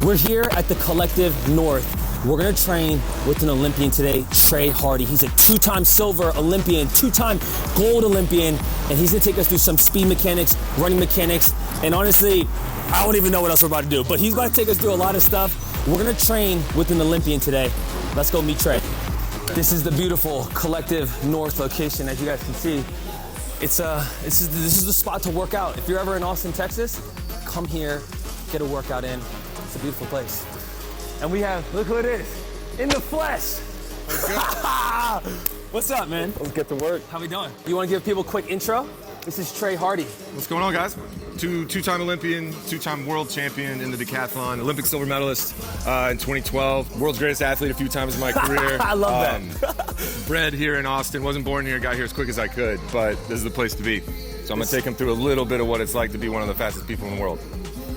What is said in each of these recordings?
We're here at the Collective North. We're gonna train with an Olympian today, Trey Hardee. He's a two-time silver Olympian, two-time gold Olympian, and he's gonna take us through some speed mechanics, running mechanics, and honestly, I don't even know what else we're about to do, but he's about to take us through a lot of stuff. We're gonna train with an Olympian today. Let's go meet Trey. This is the beautiful Collective North location, as you guys can see. This is the spot to work out. If you're ever in Austin, Texas, come here, get a workout in. It's a beautiful place. And we have, look who it is, in the flesh. What's up, man? Let's get to work. How we doing? You want to give people a quick intro? This is Trey Hardee. What's going on, guys? Two-time Olympian, two-time world champion in the decathlon, Olympic silver medalist in 2012, world's greatest athlete a few times in my career. I love that. Bred here in Austin, wasn't born here, got here as quick as I could, but this is the place to be. So I'm gonna take them through a little bit of what it's like to be one of the fastest people in the world.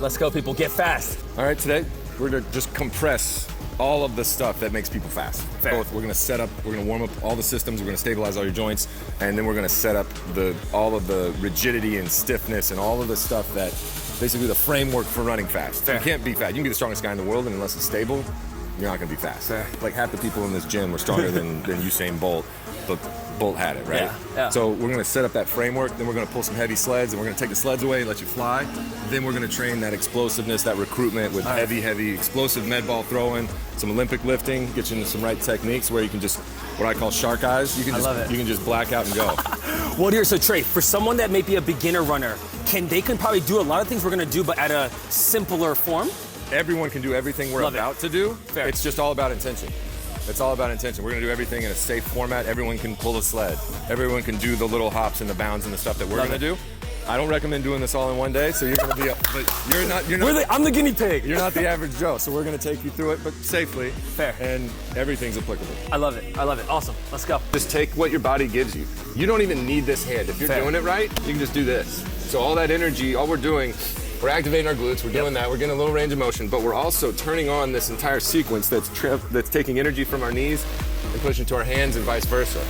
Let's go, people, get fast. All right, today we're gonna just compress all of the stuff that makes people fast. Fair. We're gonna set up, we're gonna warm up all the systems, we're gonna stabilize all your joints, and then we're gonna set up all of the rigidity and stiffness and all of the stuff that basically the framework for running fast. Fair. You can't be fast. You can be the strongest guy in the world, and unless it's stable, you're not gonna be fast. Fair. Like half the people in this gym were stronger than Usain Bolt, but Bolt had it, right? Yeah. So we're gonna set up that framework, then we're gonna pull some heavy sleds, and we're gonna take the sleds away, let you fly. Then we're gonna train that explosiveness, that recruitment with heavy explosive med ball throwing, some Olympic lifting, get you into some right techniques where you can just, what I call shark eyes, you can just black out and go. Well, here, so Trey, for someone that may be a beginner runner, they can probably do a lot of things we're gonna do, but at a simpler form? Everyone can do everything we're about to do. Fair. It's just all about intention. It's all about intention. We're gonna do everything in a safe format. Everyone can pull a sled. Everyone can do the little hops and the bounds and the stuff that we're gonna do. I don't recommend doing this all in one day, so you're gonna be but you're not. I'm the guinea pig. You're not the average Joe, so we're gonna take you through it, but safely. Fair. And everything's applicable. I love it. I love it. Awesome. Let's go. Just take what your body gives you. You don't even need this hand. If you're doing it right, you can just do this. So all that energy, all we're doing, we're activating our glutes, we're doing that, we're getting a little range of motion, but we're also turning on this entire sequence that's taking energy from our knees and pushing to our hands and vice versa.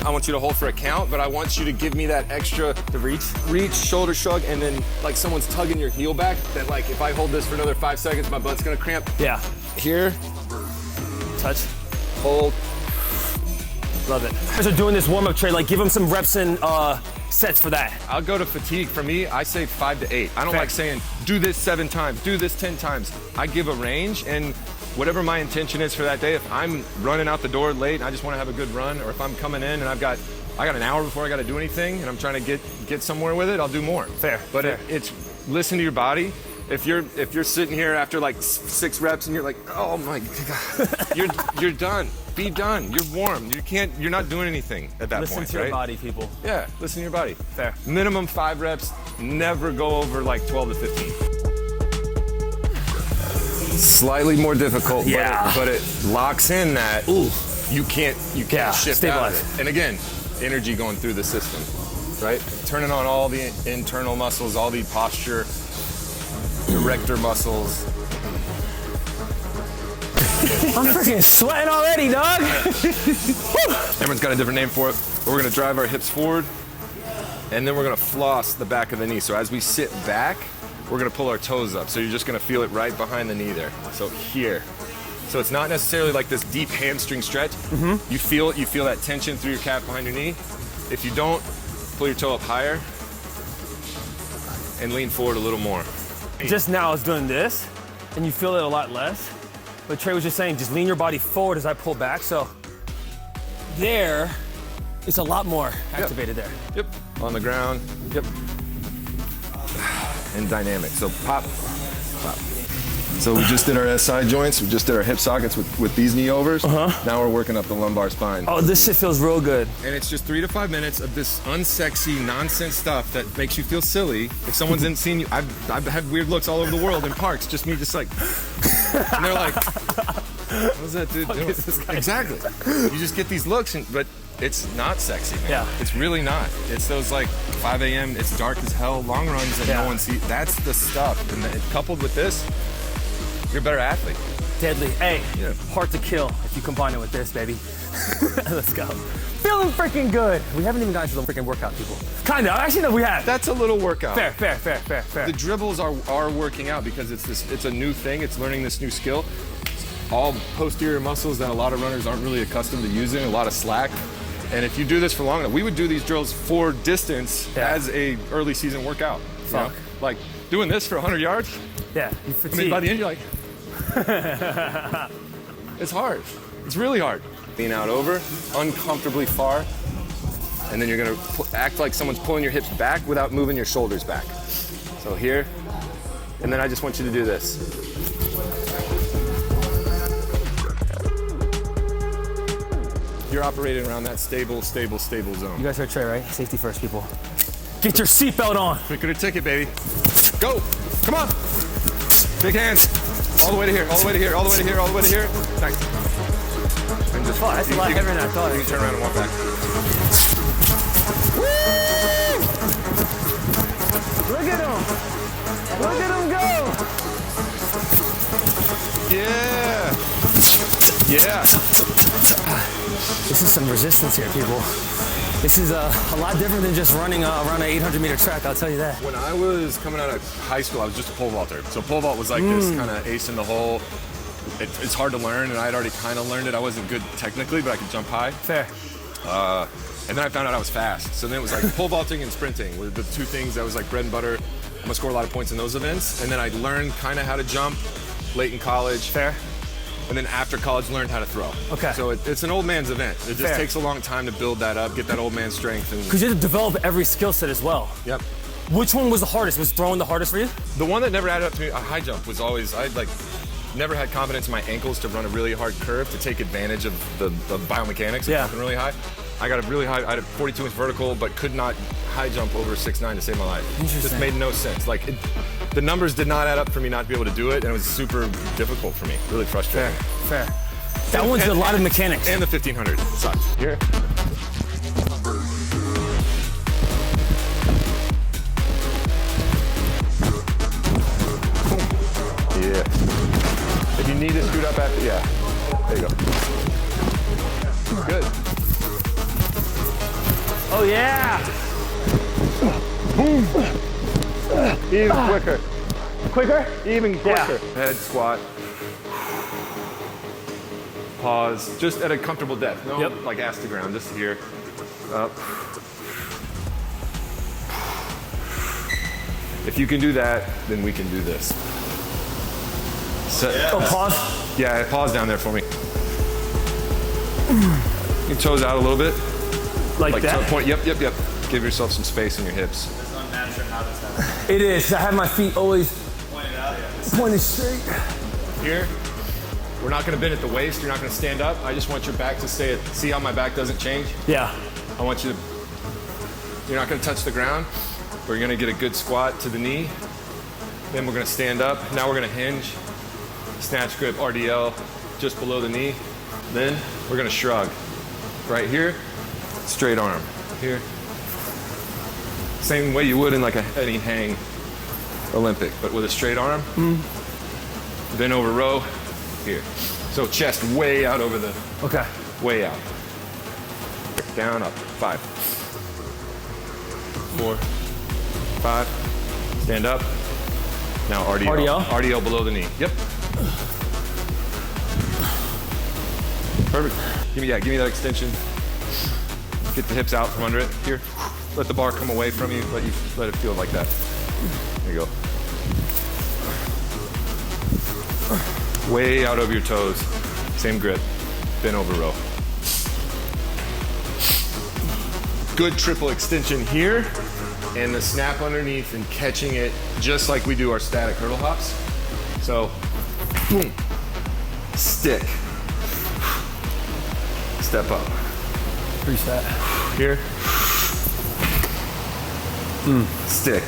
I want you to hold for a count, but I want you to give me that extra reach, shoulder shrug, and then like someone's tugging your heel back, that like if I hold this for another 5 seconds, my butt's gonna cramp. Yeah. Here. Touch. Hold. Love it. So doing this warm-up, Trey, like give them some reps and sets for that. I'll go to fatigue. For me, I say 5 to 8. I don't like saying, do this 7 times, do this 10 times. I give a range, and whatever my intention is for that day, if I'm running out the door late and I just want to have a good run, or if I'm coming in and I got an hour before I got to do anything and I'm trying to get somewhere with it, I'll do more. Fair. But fair. It's listen to your body. If you're sitting here after like 6 reps and you're like, oh my God, you're done. Be done. You're warm. You're not doing anything at that point. Listen to your body, people. Yeah, listen to your body. Fair. Minimum 5 reps. Never go over like 12 to 15. Slightly more difficult, but it locks in that you can't shift out of it. And again, energy going through the system, right? Turning on all the internal muscles, all the posture, director muscles. I'm freaking sweating already, dog. Everyone's got a different name for it. We're gonna drive our hips forward, and then we're gonna floss the back of the knee. So as we sit back, we're gonna pull our toes up. So you're just gonna feel it right behind the knee there. So here. So it's not necessarily like this deep hamstring stretch. Mm-hmm. You feel that tension through your calf behind your knee. If you don't, pull your toe up higher and lean forward a little more. Just now I was doing this, and you feel it a lot less. But Trey was just saying, just lean your body forward as I pull back. So there, it's a lot more activated there. Yep, on the ground, yep. And dynamic, so pop, pop. So we just did our SI joints, we just did our hip sockets with these knee overs. Now we're working up the lumbar spine. Oh, this shit feels real good. And it's just 3 to 5 minutes of this unsexy nonsense stuff that makes you feel silly. If someone's in seen you, I've had weird looks all over the world in parks, just me just like, and they're like, what's that dude doing? Exactly. You just get these looks, but it's not sexy, man. Yeah. It's really not. It's those like 5 a.m., it's dark as hell, long runs that no one sees. That's the stuff. And coupled with this, you're a better athlete. deadly. Hey, hard to kill if you combine it with this, baby. Let's go. Feeling freaking good. We haven't even gotten to the freaking workout, people. Kinda, actually no, we have. That's a little workout. Fair. The dribbles are working out because it's a new thing. It's learning this new skill. All posterior muscles that a lot of runners aren't really accustomed to using, a lot of slack. And if you do this for long enough, we would do these drills for distance as a early season workout. Fuck. You know? Like doing this for 100 yards. Yeah, you fatigue. I mean, by the end you're like, it's hard. It's really hard. Lean out over, uncomfortably far, and then you're gonna act like someone's pulling your hips back without moving your shoulders back. So here, and then I just want you to do this. You're operating around that stable zone. You guys heard Trey, right? Safety first, people. Get your seatbelt on. Quicker to ticket, baby. Go, come on. Big hands. All the way to here, all the way to here, all the way to here, all the way to here. Nice. And just, that's a lot heavier than I thought. You can turn around and walk back. Woo! Look at him. Look at him go. Yeah. This is some resistance here, people. This is a lot different than just running around an 800-meter track, I'll tell you that. When I was coming out of high school, I was just a pole vaulter. So pole vault was like this kind of ace in the hole. It's hard to learn, and I had already kind of learned it. I wasn't good technically, but I could jump high. Fair. And then I found out I was fast. So then it was like pole vaulting and sprinting were the two things that was like bread and butter. I'm gonna score a lot of points in those events. And then I learned kind of how to jump late in college. Fair. And then after college, learned how to throw. Okay. So it's an old man's event. It just takes a long time to build that up, get that old man strength. Because you have to develop every skill set as well. Yep. Which one was the hardest? Was throwing the hardest for you? The one that never added up to me, a high jump was always, I'd like never had confidence in my ankles to run a really hard curve to take advantage of the biomechanics of jumping really high. I got a really high, I had a 42-inch vertical, but could not high jump over 6'9" to save my life. Interesting. Just made no sense. Like, the numbers did not add up for me not to be able to do it, and it was super difficult for me, really frustrating. Fair. That one's a lot of mechanics. And the 1500 sucked. Here. Yeah. If you need to scoot up after, there you go. Good. Oh yeah! Boom! Even quicker. Quicker? Even quicker. Head squat. Pause, just at a comfortable depth. No, like ass to ground, just here. Up. If you can do that, then we can do this. Pause? Yeah, pause down there for me. Your toes out a little bit. Like that? Toe point, yep. Give yourself some space in your hips. It's unnatural how this happens. It is. I have my feet always pointed straight. Here, we're not gonna bend at the waist. You're not gonna stand up. I just want your back to stay at, see how my back doesn't change? Yeah. I want you to, you're not gonna touch the ground. We're gonna get a good squat to the knee. Then we're gonna stand up. Now we're gonna hinge. Snatch grip, RDL, just below the knee. Then we're gonna shrug. Right here, straight arm. Here. Same way you would in like any hang Olympic, but with a straight arm. Then over row, here. So chest way out over the, way out. Down, up, 5. 4, 5, stand up. Now RDL. RDL below the knee, yep. Perfect. Give me that extension. Get the hips out from under it. Here, let the bar come away from you. Let it feel like that. There you go. Way out over your toes. Same grip. Bend over row. Good triple extension here, and the snap underneath and catching it just like we do our static hurdle hops. So, boom, stick. Step up. Reset. Here. Stick.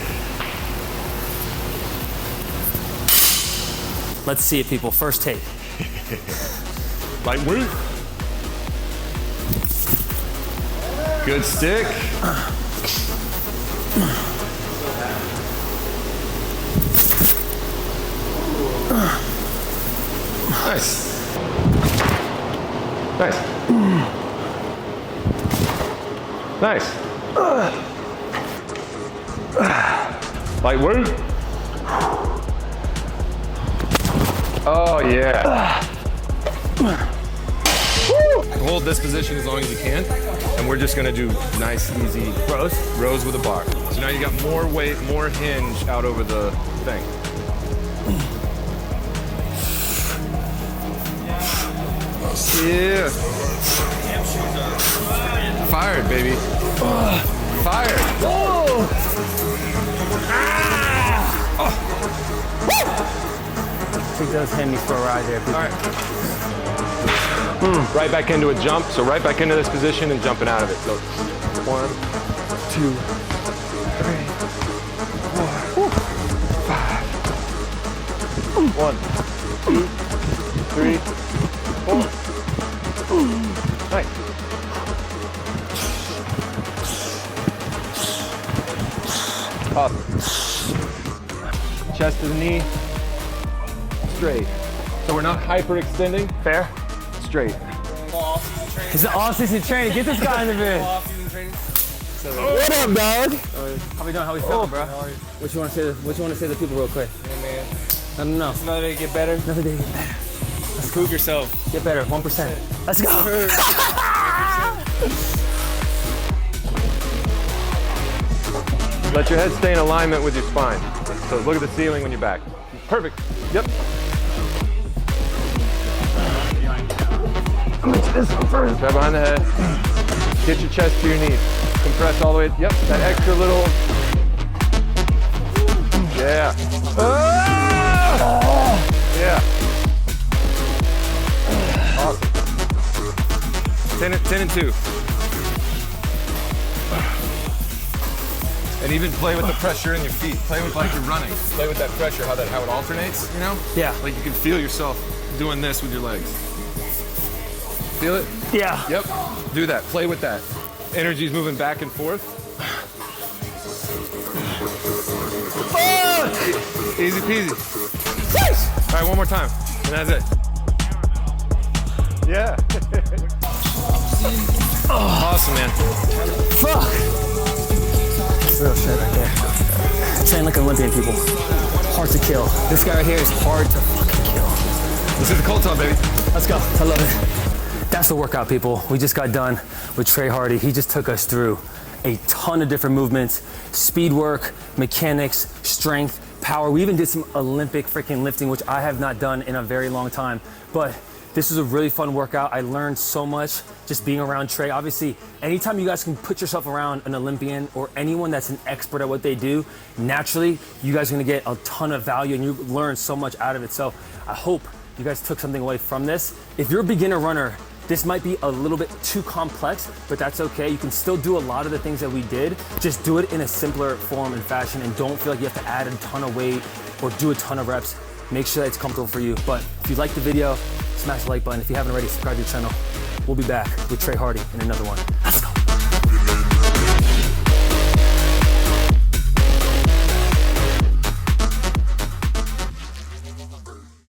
Let's see it, people. First take. Light work. Good stick. Nice. Nice. Nice. Light work. Oh yeah. Hold this position as long as you can, and we're just gonna do nice, easy rows with a bar. So now you got more weight, more hinge out over the thing. Yeah. Fired, baby. Fired. Oh. He does hand me for a ride there, people. All right. Right back into a jump. So right back into this position and jumping out of it. So 1, 2, 3, 4, 5. 1, 2, 3, 4. Nice. Up. Chest to the knee. Straight. So we're not hyperextending. Fair. Straight. It's an off-season training. Get this guy in the vid. What up, dog? How we doing? How we feeling, bro? What you want to say? What you want to say to the people, real quick? Yeah, man. I don't know. It's another day to get better. Another day to get better. Let's prove yourself. Get better. 1%. Let's go. Let your head stay in alignment with your spine. So look at the ceiling when you're back. Perfect. Yep. I'm gonna do this one first. Grab behind the head. Get your chest to your knees. Compress all the way. Yep. That extra little. Yeah. Yeah. Awesome. 10 and 2. And even play with the pressure in your feet. Play with like you're running. Play with that pressure, how it alternates, you know? Yeah. Like you can feel yourself doing this with your legs. Feel it? Yeah. Yep. Do that. Play with that. Energy's moving back and forth. Easy peasy. All right, one more time. And that's it. Yeah. Awesome, man. Fuck. Real shit right there. Train like an Olympian, people. Hard to kill. This guy right here is hard to fucking kill. Let's hit the cold tub, baby. Let's go. I love it. That's the workout, people. We just got done with Trey Hardee. He just took us through a ton of different movements, speed work, mechanics, strength, power. We even did some Olympic freaking lifting, which I have not done in a very long time. But this was a really fun workout. I learned so much just being around Trey. Obviously, anytime you guys can put yourself around an Olympian or anyone that's an expert at what they do, naturally, you guys are gonna get a ton of value and you learn so much out of it. So I hope you guys took something away from this. If you're a beginner runner, this might be a little bit too complex, but that's okay. You can still do a lot of the things that we did. Just do it in a simpler form and fashion and don't feel like you have to add a ton of weight or do a ton of reps. Make sure that it's comfortable for you. But if you like the video, smash the like button. If you haven't already, subscribe to the channel. We'll be back with Trey Hardee in another one.